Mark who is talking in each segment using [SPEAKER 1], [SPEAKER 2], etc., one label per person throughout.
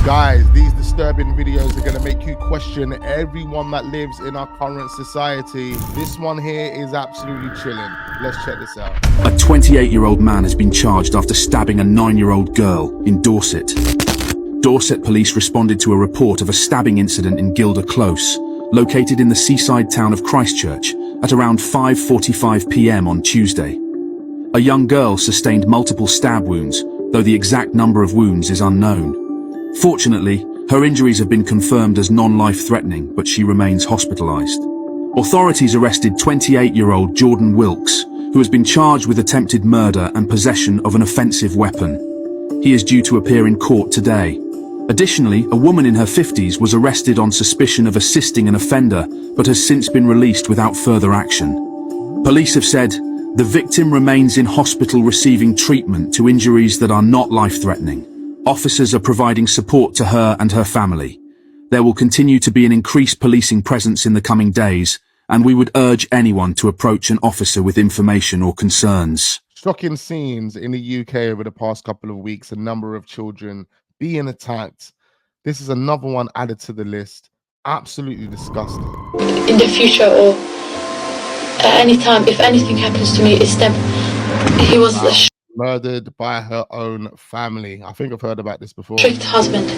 [SPEAKER 1] Guys, these disturbing videos are going to make you question everyone that lives in our current society. This one here is absolutely chilling. Let's check this out.
[SPEAKER 2] A 28-year-old man has been charged after stabbing a 9-year-old girl in Dorset. Dorset police responded to a report of a stabbing incident in Gilder Close, located in the seaside town of Christchurch, at around 5:45 p.m. on Tuesday. A young girl sustained multiple stab wounds, though the exact number of wounds is unknown. Fortunately, her injuries have been confirmed as non-life-threatening, but she remains hospitalized. Authorities arrested 28-year-old Jordan Wilkes, who has been charged with attempted murder and possession of an offensive weapon. He is due to appear in court today. Additionally, a woman in her 50s was arrested on suspicion of assisting an offender, but has since been released without further action. Police have said the victim remains in hospital receiving treatment to injuries that are not life-threatening. Officers are providing support to her and her family. There will continue to be an increased policing presence in the coming days, and we would urge anyone to approach an officer with information or concerns.
[SPEAKER 1] Shocking scenes in the UK over the past couple of weeks, a number of children being attacked. This is another one added to the list. Absolutely disgusting.
[SPEAKER 3] In the future or at any time, if anything happens to me, it's them. He was
[SPEAKER 1] murdered by her own family. I think I've heard about this before.
[SPEAKER 3] Strict husband.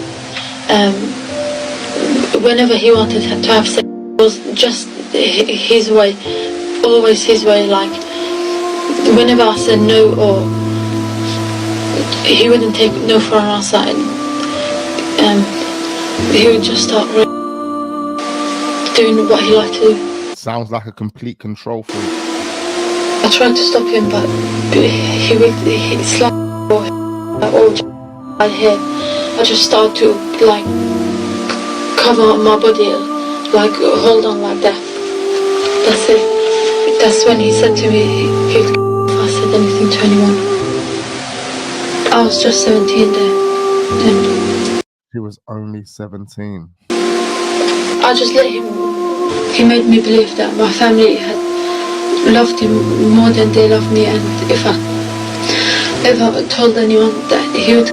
[SPEAKER 3] Whenever he wanted to have sex, it was just his way, always his way. Like whenever I said no, or he wouldn't take no for an answer, and he would just start doing what he liked to do.
[SPEAKER 1] Sounds like a complete control freak.
[SPEAKER 3] I tried to stop him, but he slapped all here. I just started to like cover my body, like hold on like that. That's it. That's when he said to me, if I said anything to anyone. I was just 17 then.
[SPEAKER 1] He was only 17.
[SPEAKER 3] I just let him. He made me believe that my family had loved him more than they loved me, and if I ever told anyone that he would...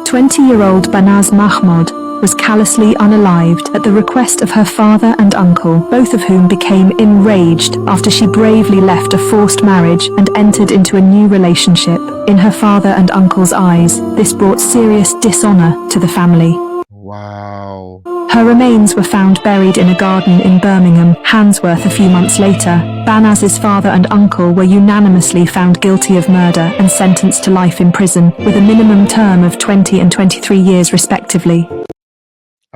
[SPEAKER 4] 20-year-old Banaz Mahmod was callously unalived at the request of her father and uncle, both of whom became enraged after she bravely left a forced marriage and entered into a new relationship. In her father and uncle's eyes, this brought serious dishonor to the family.
[SPEAKER 1] Wow.
[SPEAKER 4] Her remains were found buried in a garden in Birmingham, Handsworth a few months later. Banaz's father and uncle were unanimously found guilty of murder and sentenced to life in prison, with a minimum term of 20 and 23 years respectively.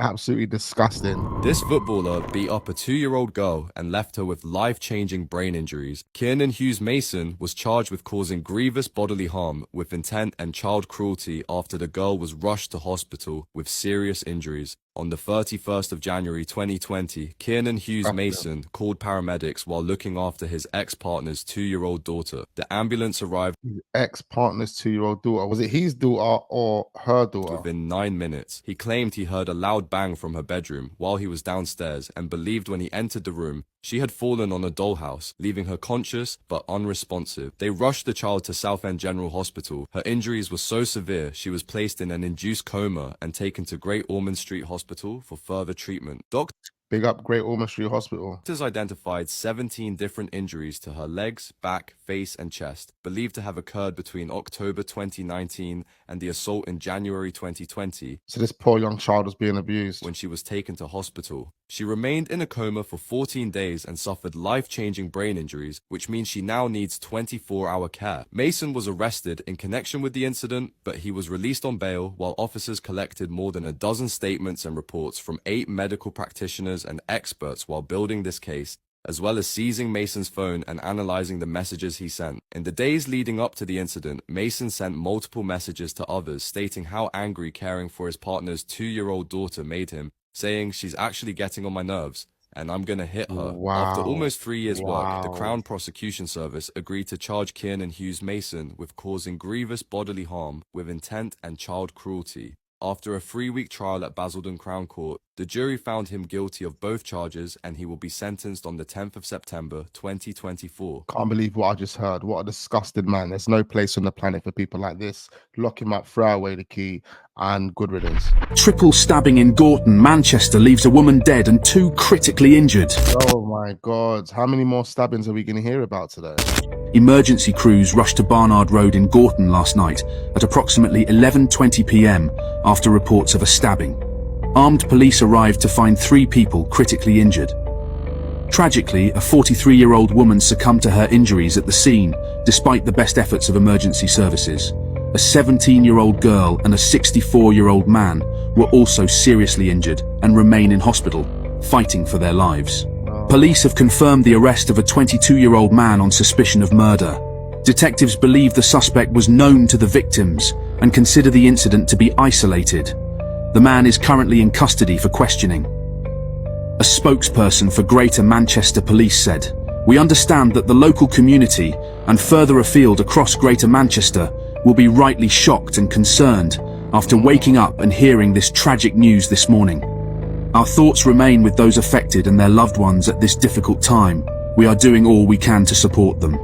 [SPEAKER 1] Absolutely disgusting.
[SPEAKER 5] This footballer beat up a 2-year-old girl and left her with life-changing brain injuries. Kiernan Hughes Mason was charged with causing grievous bodily harm with intent and child cruelty after the girl was rushed to hospital with serious injuries. On the 31st of January 2020, Kiernan Hughes Mason called paramedics while looking after his ex-partner's 2-year-old daughter. The ambulance arrived.
[SPEAKER 1] His ex-partner's 2-year-old daughter. Was it his daughter or her daughter?
[SPEAKER 5] Within 9 minutes. He claimed he heard a loud bang from her bedroom while he was downstairs and believed when he entered the room, she had fallen on a dollhouse, leaving her conscious but unresponsive. They rushed the child to Southend General Hospital. Her injuries were so severe, she was placed in an induced coma and taken to Great Ormond Street Hospital for further treatment.
[SPEAKER 1] Big up Great Ormond Street Hospital.
[SPEAKER 5] Doctors identified 17 different injuries to her legs, back, face and chest, believed to have occurred between October 2019 and the assault in January 2020.
[SPEAKER 1] So this poor young child was being abused.
[SPEAKER 5] When she was taken to hospital. She remained in a coma for 14 days and suffered life-changing brain injuries, which means she now needs 24-hour care. Mason was arrested in connection with the incident, but he was released on bail while officers collected more than a dozen statements and reports from 8 medical practitioners and experts while building this case, as well as seizing Mason's phone and analyzing the messages he sent. In the days leading up to the incident, Mason sent multiple messages to others stating how angry caring for his partner's 2-year-old daughter made him, saying she's actually getting on my nerves and I'm gonna hit her.
[SPEAKER 1] Wow.
[SPEAKER 5] After almost 3 years' work, the Crown Prosecution Service agreed to charge Kiernan Hughes Mason with causing grievous bodily harm with intent and child cruelty. After a 3-week trial at Basildon Crown Court, the jury found him guilty of both charges and he will be sentenced on the 10th of September 2024.
[SPEAKER 1] Can't believe what I just heard. What a disgusting man. There's no place on the planet for people like this. Lock him up, throw away the key. and good riddance.
[SPEAKER 2] Triple stabbing in Gorton, Manchester leaves a woman dead and 2 critically injured.
[SPEAKER 1] Oh my God. How many more stabbings are we going to hear about today?
[SPEAKER 2] Emergency crews rushed to Barnard Road in Gorton last night at approximately 11:20 p.m. after reports of a stabbing. Armed police arrived to find 3 people critically injured. Tragically, a 43-year-old woman succumbed to her injuries at the scene, despite the best efforts of emergency services. A 17-year-old girl and a 64-year-old man were also seriously injured and remain in hospital, fighting for their lives. Police have confirmed the arrest of a 22-year-old man on suspicion of murder. Detectives believe the suspect was known to the victims and consider the incident to be isolated. The man is currently in custody for questioning. A spokesperson for Greater Manchester Police said, "We understand that the local community and further afield across Greater Manchester will be rightly shocked and concerned after waking up and hearing this tragic news this morning. Our thoughts remain with those affected and their loved ones at this difficult time. We are doing all we can to support them."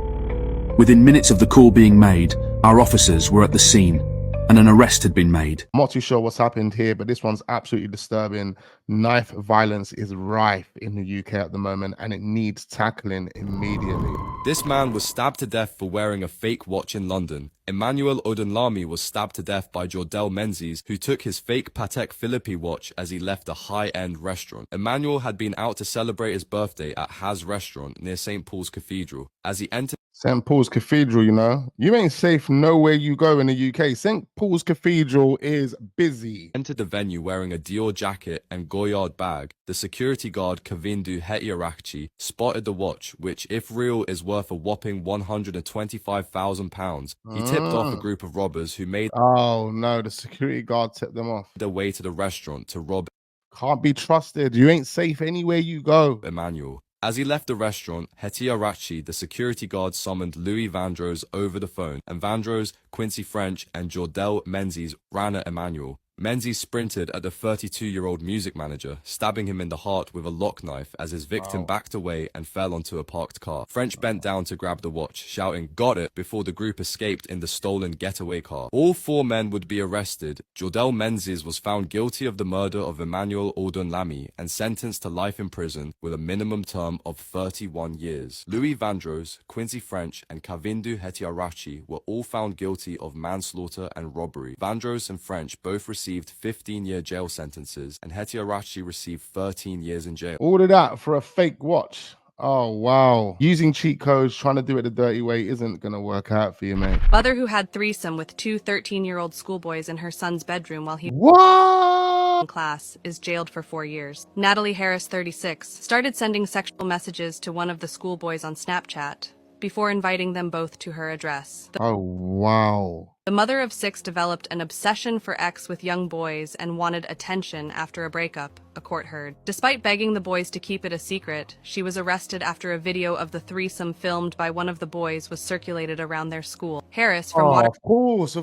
[SPEAKER 2] Within minutes of the call being made, our officers were at the scene and an arrest had been made.
[SPEAKER 1] I'm not too sure what's happened here, but this one's absolutely disturbing. Knife violence is rife in the UK at the moment, and it needs tackling immediately.
[SPEAKER 5] This man was stabbed to death for wearing a fake watch in London. Emmanuel Odunlami was stabbed to death by Jordell Menzies, who took his fake Patek Philippe watch as he left a high-end restaurant. Emmanuel had been out to celebrate his birthday at Has Restaurant near St. Paul's Cathedral. As he entered
[SPEAKER 1] St. Paul's Cathedral, you know, you ain't safe nowhere you go in the UK. St. Paul's Cathedral is busy.
[SPEAKER 5] the venue wearing a Dior jacket and Goyard bag, the security guard Kavindu Hetiarakchi spotted the watch, which, if real, is worth a whopping £125,000. He tipped off a group of robbers who made
[SPEAKER 1] Oh no, the security guard tipped them off.
[SPEAKER 5] their way to the restaurant to rob
[SPEAKER 1] Can't be trusted. You ain't safe anywhere you go.
[SPEAKER 5] Emmanuel. As he left the restaurant, Hetiarakchi, the security guard, summoned Louis Vandross over the phone, and Vandross, Quincy French, and Jordell Menzies ran at Emmanuel. Menzies sprinted at the 32-year-old music manager, stabbing him in the heart with a lock knife as his victim backed away and fell onto a parked car. French bent down to grab the watch, shouting, "Got it," before the group escaped in the stolen getaway car. All 4 men would be arrested. Jordell Menzies was found guilty of the murder of Emmanuel Odunlami and sentenced to life in prison with a minimum term of 31 years. Louis Vandross, Quincy French, and Kavindu Hetiarakchi were all found guilty of manslaughter and robbery. Vandross and French both received 15-year jail sentences, and Hetiarakchi received 13 years in jail.
[SPEAKER 1] All of that for a fake watch. Oh, wow. Using cheat codes, trying to do it the dirty way isn't going to work out for you, mate.
[SPEAKER 6] Mother who had threesome with 2 13-year-old schoolboys in her son's bedroom while he
[SPEAKER 1] What?
[SPEAKER 6] in class is jailed for 4 years. Natalie Harris, 36, started sending sexual messages to one of the schoolboys on Snapchat before inviting them both to her address.
[SPEAKER 1] Oh, wow.
[SPEAKER 6] The mother of 6 developed an obsession for X with young boys and wanted attention after a breakup, a court heard. Despite begging the boys to keep it a secret, she was arrested after a video of the threesome filmed by one of the boys was circulated around their school. Harris from
[SPEAKER 1] Of course.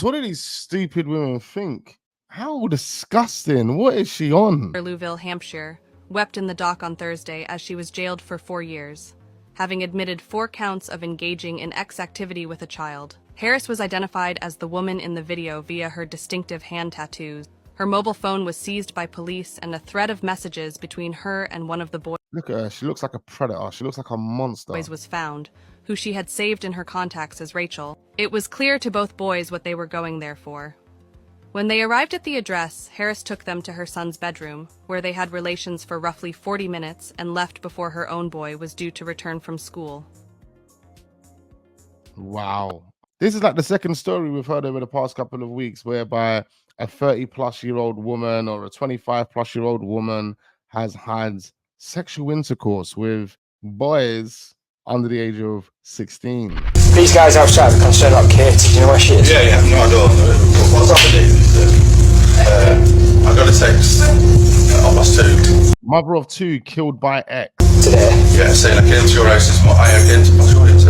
[SPEAKER 1] What do these stupid women think? How disgusting. What is she on?
[SPEAKER 6] Waterlooville, Hampshire, wept in the dock on Thursday as she was jailed for 4 years, having admitted 4 counts of engaging in X activity with a child. Harris was identified as the woman in the video via her distinctive hand tattoos. Her mobile phone was seized by police, and a thread of messages between her and one of the boys
[SPEAKER 1] Look at her. She looks like a predator. She looks like a monster.
[SPEAKER 6] was found, who she had saved in her contacts as Rachel. It was clear to both boys what they were going there for. When they arrived at the address, Harris took them to her son's bedroom, where they had relations for roughly 40 minutes and left before her own boy was due to return from school.
[SPEAKER 1] Wow. This is like the second story we've heard over the past couple of weeks, whereby a 30-plus-year-old woman or a 25-plus-year-old woman has had sexual intercourse with boys under the age of 16.
[SPEAKER 7] These guys outside are concerned about Katy. Do you know where she is?
[SPEAKER 8] Yeah, no, I don't. What's happening? I got a text at 2:30.
[SPEAKER 1] Mother of 2 killed by ex.
[SPEAKER 7] Today.
[SPEAKER 8] Yeah, saying I came to your house this morning. I came to my house.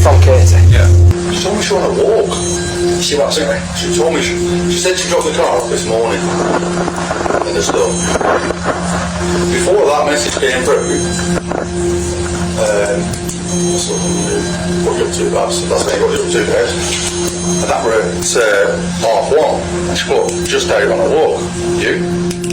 [SPEAKER 7] From Katy.
[SPEAKER 8] Yeah. She told me she went on a walk.
[SPEAKER 7] She what, sorry?
[SPEAKER 8] She told me, she said she dropped the car off this morning in the store. Before that message came through, what's up, what you up to, that's me, what you up to, guys? And that were at 1:30. She put, just out on a walk. You?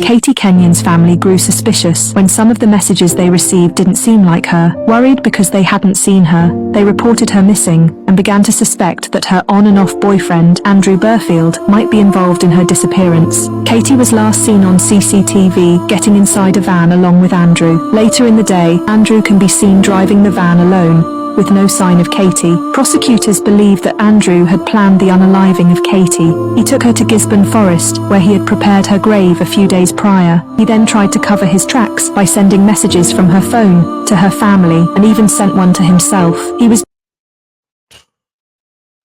[SPEAKER 4] Katy Kenyon's family grew suspicious when some of the messages they received didn't seem like her. Worried because they hadn't seen her, they reported her missing and began to suspect that her on and off boyfriend, Andrew Burfield, might be involved in her disappearance. Katy was last seen on CCTV getting inside a van along with Andrew. Later in the day, Andrew can be seen driving the van alone, with no sign of Katy. Prosecutors believe that Andrew had planned the unaliving of Katy. He took her to Gisborne Forest, where he had prepared her grave a few days prior. He then tried to cover his tracks by sending messages from her phone to her family and even sent one to himself. He was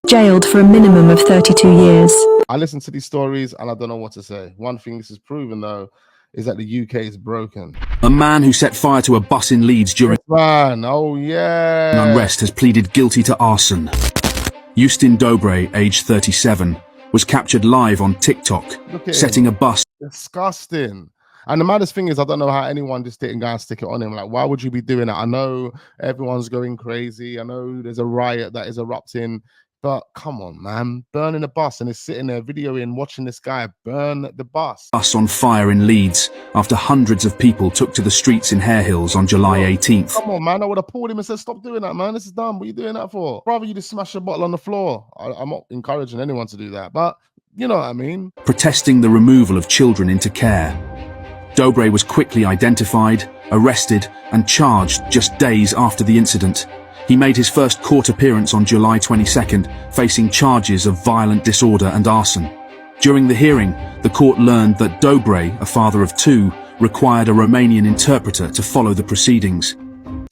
[SPEAKER 4] jailed for a minimum of 32 years.
[SPEAKER 1] I listen to these stories and I don't know what to say. One thing this is proven, though, is that the UK is broken.
[SPEAKER 2] A man who set fire to a bus in Leeds during unrest has pleaded guilty to arson. Justin Dobre, aged 37, was captured live on TikTok, setting a bus.
[SPEAKER 1] Disgusting. And the maddest thing is, I don't know how anyone just didn't go and stick it on him. Like, why would you be doing that? I know everyone's going crazy. I know there's a riot that is erupting. But come on, man, burning a bus and is sitting there videoing, watching this guy burn the bus.
[SPEAKER 2] Bus on fire in Leeds after hundreds of people took to the streets in Hare Hills on July 18th.
[SPEAKER 1] Come on, man, I would have pulled him and said, stop doing that, man. This is dumb. What are you doing that for? Rather you just smash a bottle on the floor. I'm not encouraging anyone to do that, but you know what I mean.
[SPEAKER 2] Protesting the removal of children into care. Dobre was quickly identified, arrested, and charged just days after the incident. He made his first court appearance on July 22nd, facing charges of violent disorder and arson. During the hearing, the court learned that Dobre, a father of two, required a Romanian interpreter to follow the proceedings.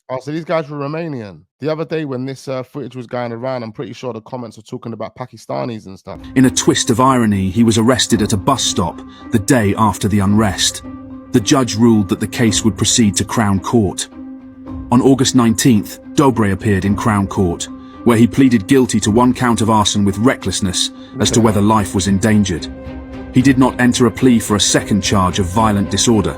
[SPEAKER 1] Oh, so these guys were Romanian. The other day when this footage was going around, I'm pretty sure the comments were talking about Pakistanis and stuff.
[SPEAKER 2] In a twist of irony, he was arrested at a bus stop the day after the unrest. The judge ruled that the case would proceed to Crown Court. On August 19th, Dobre appeared in Crown Court, where he pleaded guilty to one count of arson with recklessness as to whether life was endangered. He did not enter a plea for a second charge of violent disorder.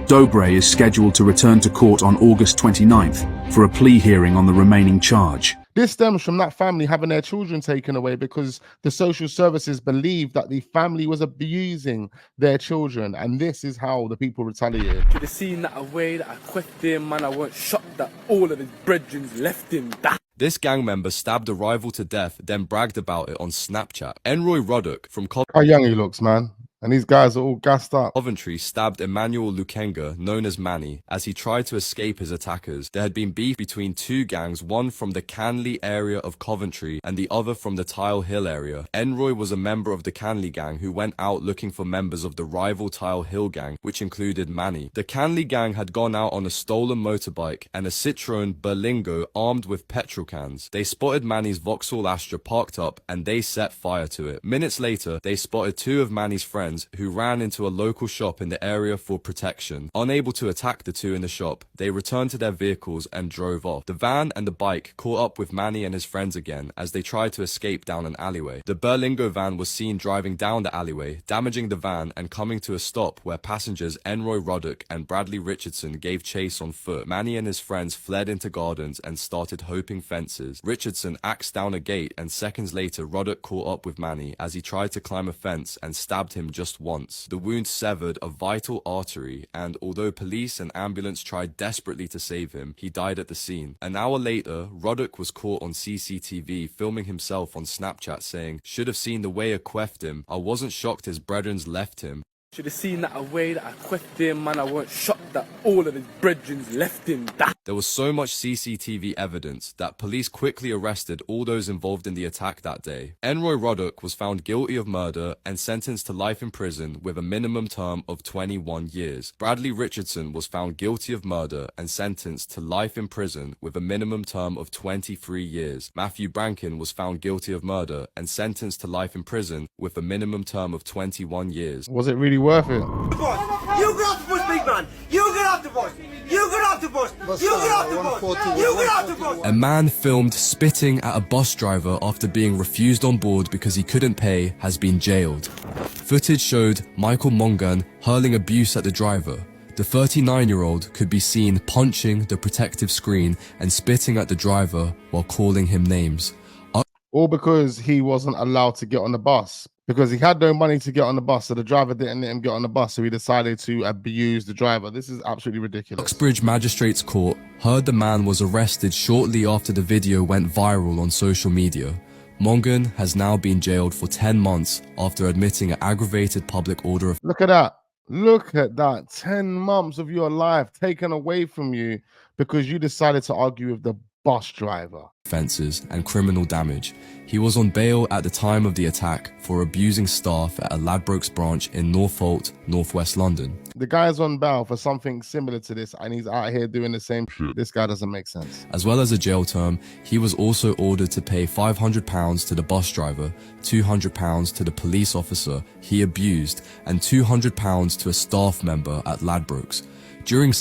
[SPEAKER 2] Dobre is scheduled to return to court on August 29th for a plea hearing on the remaining charge.
[SPEAKER 1] This stems from that family having their children taken away because the social services believed that the family was abusing their children, and this is how the people retaliated.
[SPEAKER 9] Should have seen that away that I quit him, man. I weren't shocked that all of his brethren left him.
[SPEAKER 5] This gang member stabbed a rival to death, then bragged about it on Snapchat. Enroy Ruddock from
[SPEAKER 1] How young he looks, man. And these guys are all gassed up.
[SPEAKER 5] Coventry stabbed Emmanuel Lukenga, known as Manny, as he tried to escape his attackers. There had been beef between two gangs, one from the Canley area of Coventry and the other from the Tile Hill area. Enroy was a member of the Canley gang who went out looking for members of the rival Tile Hill gang, which included Manny. The Canley gang had gone out on a stolen motorbike and a Citroen Berlingo armed with petrol cans. They spotted Manny's Vauxhall Astra parked up and they set fire to it. Minutes later, they spotted two of Manny's friends who ran into a local shop in the area for protection. Unable to attack the two in the shop, they returned to their vehicles and drove off. The van and the bike caught up with Manny and his friends again as they tried to escape down an alleyway. The Berlingo van was seen driving down the alleyway, damaging the van and coming to a stop where passengers Enroy Ruddock and Bradley Richardson gave chase on foot. Manny and his friends fled into gardens and started hoping fences. Richardson axed down a gate and seconds later Ruddock caught up with Manny as he tried to climb a fence and stabbed him just once. The wound severed a vital artery, and although police and ambulance tried desperately to save him, he died at the scene. An hour later, Ruddock was caught on CCTV filming himself on Snapchat saying, "Should have seen the way I queffed him. I wasn't shocked his brethrens left him.
[SPEAKER 9] Should have seen that away that I quit him, man. I weren't shocked that all of his brethren left him.
[SPEAKER 5] There was so much CCTV evidence that police quickly arrested all those involved in the attack that day. Enroy Ruddock was found guilty of murder and sentenced to life in prison with a minimum term of 21 years. Bradley Richardson was found guilty of murder and sentenced to life in prison with a minimum term of 23 years. Matthew Brankin was found guilty of murder and sentenced to life in prison with a minimum term of 21 years.
[SPEAKER 1] Was it really worth it?
[SPEAKER 10] You get off the bus, big man! You get off the bus! You get off the bus! You get off the bus! You get off the bus!
[SPEAKER 5] A man filmed spitting at a bus driver after being refused on board because he couldn't pay has been jailed. Footage showed Michael Mongan hurling abuse at the driver. The 39-year-old could be seen punching the protective screen and spitting at the driver while calling him names.
[SPEAKER 1] All because he wasn't allowed to get on the bus. Because he had no money to get on the bus, so the driver didn't let him get on the bus, so he decided to abuse the driver. This is absolutely ridiculous.
[SPEAKER 5] Uxbridge Magistrates Court heard the man was arrested shortly after the video went viral on social media. Mongan has now been jailed for 10 months after admitting an aggravated public order of...
[SPEAKER 1] Look at that. Look at that. 10 months of your life taken away from you because you decided to argue with the bus driver.
[SPEAKER 5] Offences and criminal damage. He was on bail at the time of the attack for abusing staff at a Ladbrokes branch in Northolt, northwest London.
[SPEAKER 1] The guy's on bail for something similar to this and he's out here doing the same shit. This guy doesn't make sense.
[SPEAKER 5] As well as a jail term, he was also ordered to pay £500 to the bus driver, £200 to the police officer he abused, and £200 to a staff member at Ladbrokes. During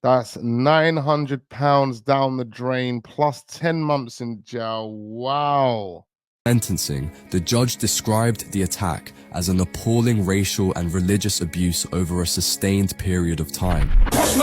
[SPEAKER 1] That's £900 down the drain plus 10 months in jail. Wow.
[SPEAKER 5] Sentencing, the judge described the attack as an appalling racial and religious abuse over a sustained period of time.
[SPEAKER 1] We've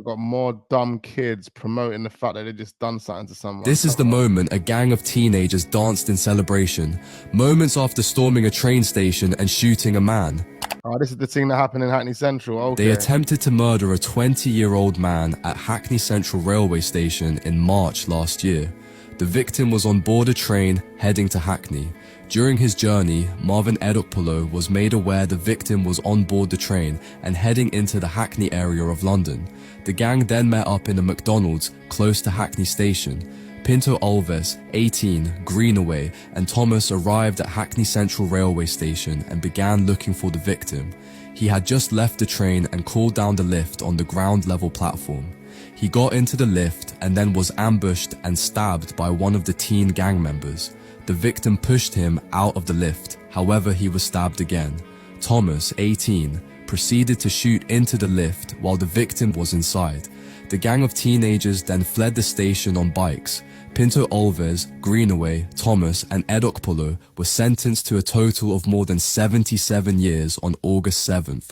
[SPEAKER 1] got more dumb kids promoting the fact that they just done something to someone.
[SPEAKER 5] This is the moment a gang of teenagers danced in celebration, moments after storming a train station and shooting a man.
[SPEAKER 1] Oh, this is the thing that happened in Hackney Central. Okay.
[SPEAKER 5] They attempted to murder a 20-year-old man at Hackney Central railway station in March last year. The victim was on board a train heading to Hackney. During his journey, Marvin Edokpolo was made aware the victim was on board the train and heading into the Hackney area of London. The gang then met up in a McDonald's close to Hackney station. Pinto Alves, 18, Greenaway, and Thomas arrived at Hackney Central railway station and began looking for the victim. He had just left the train and called down the lift on the ground level platform. He got into the lift and then was ambushed and stabbed by one of the teen gang members. The victim pushed him out of the lift, however he was stabbed again. Thomas, 18, proceeded to shoot into the lift while the victim was inside. The gang of teenagers then fled the station on bikes. Pinto Alves, Greenaway, Thomas, and Edokpolo were sentenced to a total of more than 77 years on August 7th.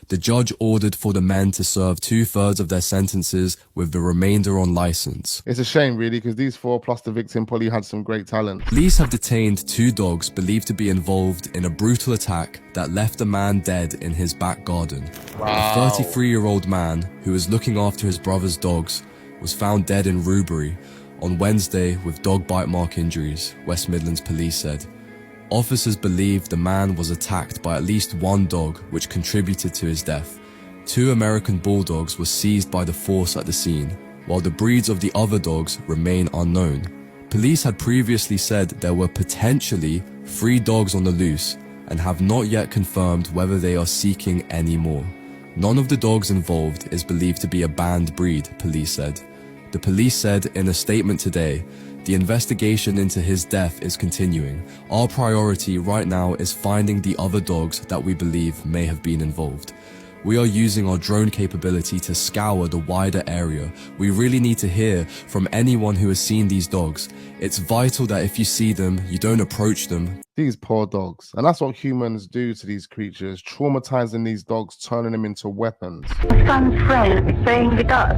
[SPEAKER 5] The judge ordered for the men to serve 2/3 of their sentences with the remainder on license.
[SPEAKER 1] It's a shame really because these four plus the victim probably had some great talent.
[SPEAKER 5] Police have detained 2 dogs believed to be involved in a brutal attack that left a man dead in his back garden.
[SPEAKER 1] Wow.
[SPEAKER 5] A 33-year-old man who was looking after his brother's dogs was found dead in Rubery on Wednesday with dog bite mark injuries, West Midlands police said. Officers believe the man was attacked by at least 1 dog, which contributed to his death. 2 American bulldogs were seized by the force at the scene, while the breeds of the other dogs remain unknown. Police had previously said there were potentially 3 dogs on the loose and have not yet confirmed whether they are seeking any more. None of the dogs involved is believed to be a banned breed, police said. The police said in a statement today, "The investigation into his death is continuing. Our priority right now is finding the other dogs that we believe may have been involved. We are using our drone capability to scour the wider area. We really need to hear from anyone who has seen these dogs. It's vital that if you see them, you don't approach them."
[SPEAKER 1] These poor dogs. And that's what humans do to these creatures, traumatizing these dogs, turning them into weapons.
[SPEAKER 11] My son's friend is staying with us.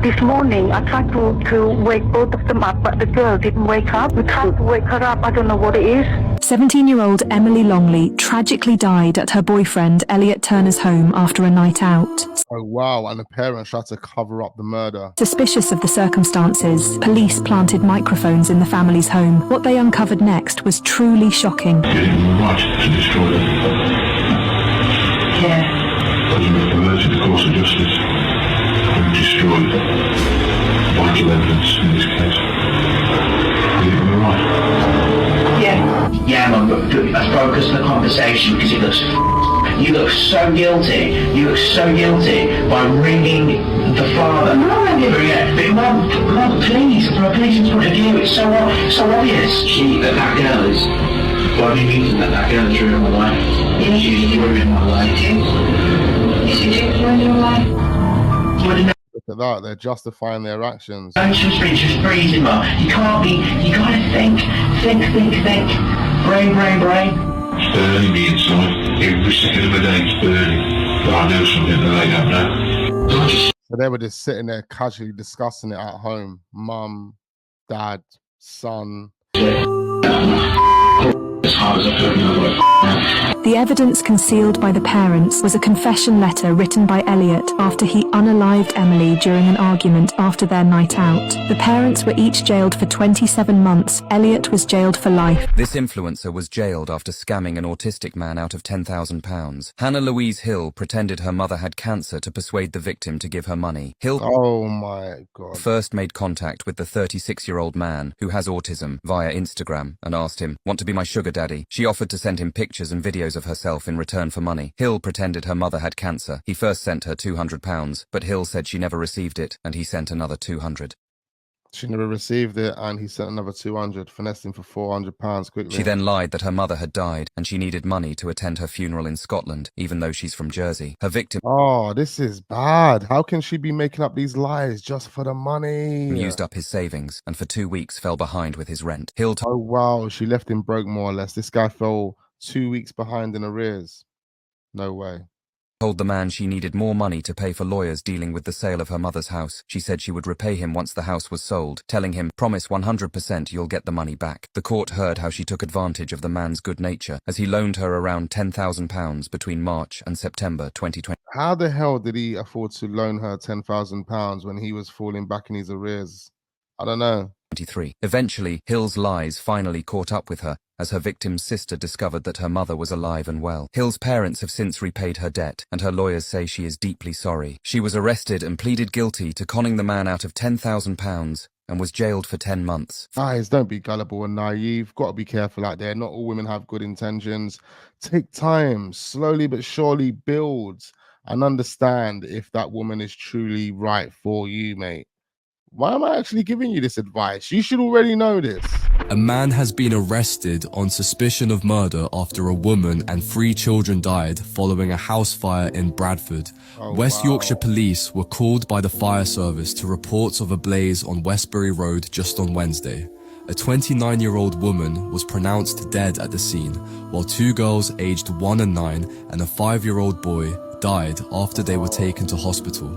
[SPEAKER 11] This morning, I tried to wake both of them up, but the girl didn't wake up. We tried to wake her up. I don't know what it is.
[SPEAKER 4] 17-year-old Emily Longley tragically died at her boyfriend Elliot Turner's home after a night out.
[SPEAKER 1] Oh wow, and the parents tried to cover up the murder.
[SPEAKER 4] Suspicious of the circumstances, police planted microphones in the family's home. What they uncovered next was truly shocking.
[SPEAKER 12] Getting the right to destroy them.
[SPEAKER 11] Yeah.
[SPEAKER 12] But you have perverted the course of justice and destroyed vital evidence in this case. You have the right.
[SPEAKER 13] Yeah, Mum, but let's focus on the conversation because you look so guilty. You look so guilty by ringing the father. No, I didn't. But Mum, please, from a policeman's point of view, it's so obvious. That girl is. What do you mean that girl is ruining my life? Yeah. She's ruining my life. Is she ruining my life?
[SPEAKER 1] Look at that, they're justifying their actions.
[SPEAKER 13] Don't just freeze him, Mum. You gotta think. Brain.
[SPEAKER 12] It's burning me inside. Every second of the day it's burning. But I know something that they don't know.
[SPEAKER 1] So they were just sitting there casually discussing it at home. Mum, dad, son.
[SPEAKER 4] The evidence concealed by the parents was a confession letter written by Elliot after he unalived Emily during an argument after their night out. The parents were each jailed for 27 months. Elliot was jailed for life.
[SPEAKER 14] This influencer was jailed after scamming an autistic man out of £10,000. Hannah Louise Hill pretended her mother had cancer to persuade the victim to give her money. Hill
[SPEAKER 1] oh my God.
[SPEAKER 14] first made contact with the 36-year-old man who has autism via Instagram and asked him, "Want to be my sugar daddy?" She offered to send him pictures and videos of herself in return for money. Hill pretended her mother had cancer. He first sent her £200, but Hill said she never received it, and he sent another £200.
[SPEAKER 1] She never received it, and he sent another 200, finessed him for £400 quickly.
[SPEAKER 14] She then lied that her mother had died, and she needed money to attend her funeral in Scotland, even though she's from Jersey. Her victim
[SPEAKER 1] Oh, this is bad. How can she be making up these lies just for the money?
[SPEAKER 14] used up his savings, and for 2 weeks fell behind with his rent. Hill
[SPEAKER 1] Oh, wow. She left him broke, more or less. This guy fell 2 weeks behind in arrears. No way.
[SPEAKER 14] told the man she needed more money to pay for lawyers dealing with the sale of her mother's house. She said she would repay him once the house was sold, telling him, "Promise 100% you'll get the money back." The court heard how she took advantage of the man's good nature, as he loaned her around £10,000 between March and September 2020.
[SPEAKER 1] How the hell did he afford to loan her £10,000 when he was falling back in his arrears? I don't know.
[SPEAKER 14] Eventually, Hill's lies finally caught up with her, as her victim's sister discovered that her mother was alive and well. Hill's parents have since repaid her debt, and her lawyers say she is deeply sorry. She was arrested and pleaded guilty to conning the man out of £10,000 and was jailed for 10 months.
[SPEAKER 1] Guys, don't be gullible and naive. Got to be careful out there. Not all women have good intentions. Take time, slowly but surely build and understand if that woman is truly right for you, mate. Why am I actually giving you this advice? You should already know this.
[SPEAKER 5] A man has been arrested on suspicion of murder after a woman and 3 children died following a house fire in Bradford. West Yorkshire police were called by the fire service to reports of a blaze on Westbury Road just on Wednesday. A 29-year-old woman was pronounced dead at the scene, while 2 girls aged 1 and 9 and a 5-year-old boy died after they were taken to hospital.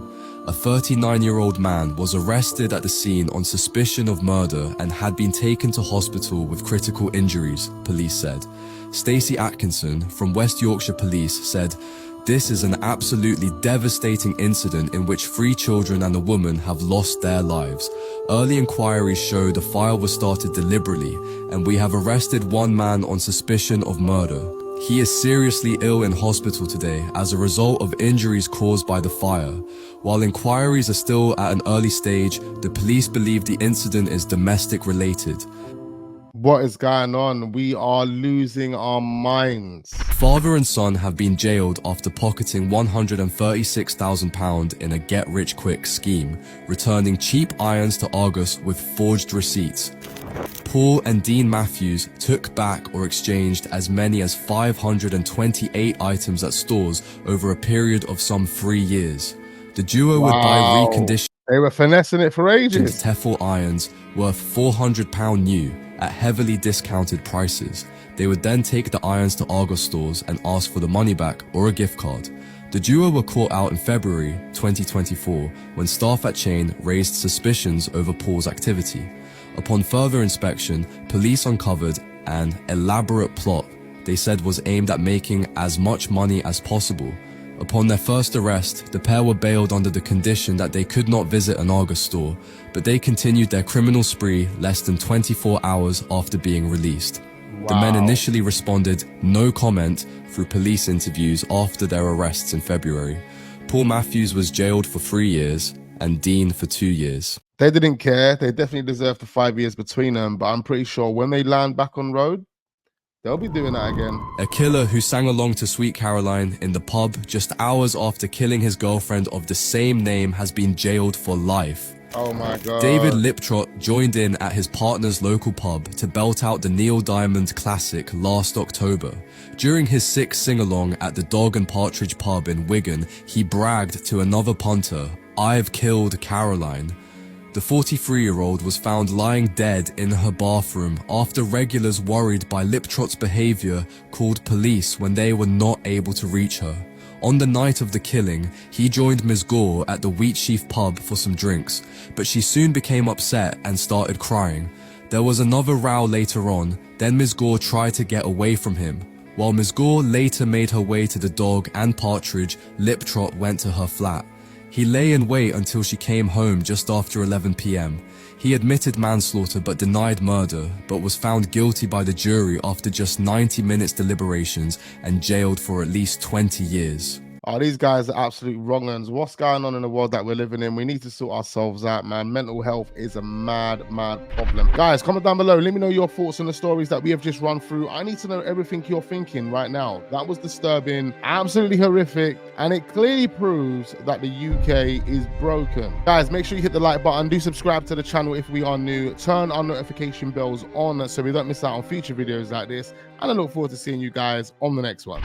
[SPEAKER 5] A 39-year-old man was arrested at the scene on suspicion of murder and had been taken to hospital with critical injuries, police said. Stacey Atkinson from West Yorkshire Police said, "This is an absolutely devastating incident in which 3 children and a woman have lost their lives. Early inquiries show the fire was started deliberately, and we have arrested 1 man on suspicion of murder. He is seriously ill in hospital today as a result of injuries caused by the fire. While inquiries are still at an early stage, the police believe the incident is domestic related."
[SPEAKER 1] What is going on? We are losing our minds.
[SPEAKER 5] Father and son have been jailed after pocketing £136,000 in a get-rich-quick scheme, returning cheap irons to Argos with forged receipts. Paul and Dean Matthews took back or exchanged as many as 528 items at stores over a period of some 3 years. The duo would buy reconditioned
[SPEAKER 1] They were finessing it for ages.
[SPEAKER 5] Tefal irons worth £400 new at heavily discounted prices. They would then take the irons to Argos stores and ask for the money back or a gift card. The duo were caught out in February 2024 when staff at Chain raised suspicions over Paul's activity. Upon further inspection, police uncovered an elaborate plot they said was aimed at making as much money as possible. Upon their first arrest, the pair were bailed under the condition that they could not visit an Argos store, but they continued their criminal spree less than 24 hours after being released. The men initially responded no comment through police interviews after their arrests in February. Paul Matthews was jailed for 3 years and Dean for 2 years.
[SPEAKER 1] They didn't care. They definitely deserved the 5 years between them, but I'm pretty sure when they land back on road, they'll be doing that again.
[SPEAKER 5] A killer who sang along to Sweet Caroline in the pub just hours after killing his girlfriend of the same name has been jailed for life.
[SPEAKER 1] Oh my God.
[SPEAKER 5] David Liptrot joined in at his partner's local pub to belt out the Neil Diamond classic last October. During his 6th sing-along at the Dog and Partridge pub in Wigan, he bragged to another punter, "I've killed Caroline." The 43-year-old was found lying dead in her bathroom after regulars worried by Liptrot's behavior called police when they were not able to reach her. On the night of the killing, he joined Ms. Gore at the Wheatsheaf pub for some drinks, but she soon became upset and started crying. There was another row later on, then Ms. Gore tried to get away from him. While Ms. Gore later made her way to the dog and Partridge, Liptrot went to her flat. He lay in wait until she came home just after 11 p.m. He admitted manslaughter but denied murder, but was found guilty by the jury after just 90 minutes deliberations and jailed for at least 20 years.
[SPEAKER 1] Oh, these guys are absolute wrong uns. What's going on in the world that we're living in? We need to sort ourselves out, man. Mental health is a mad problem. Guys, comment down below. Let me know your thoughts on the stories that we have just run through. I need to know everything you're thinking right now. That was disturbing, absolutely horrific, and it clearly proves that the UK is broken. Guys, make sure you hit the like button. Do subscribe to the channel if we are new. Turn our notification bells on so we don't miss out on future videos like this. And I look forward to seeing you guys on the next one.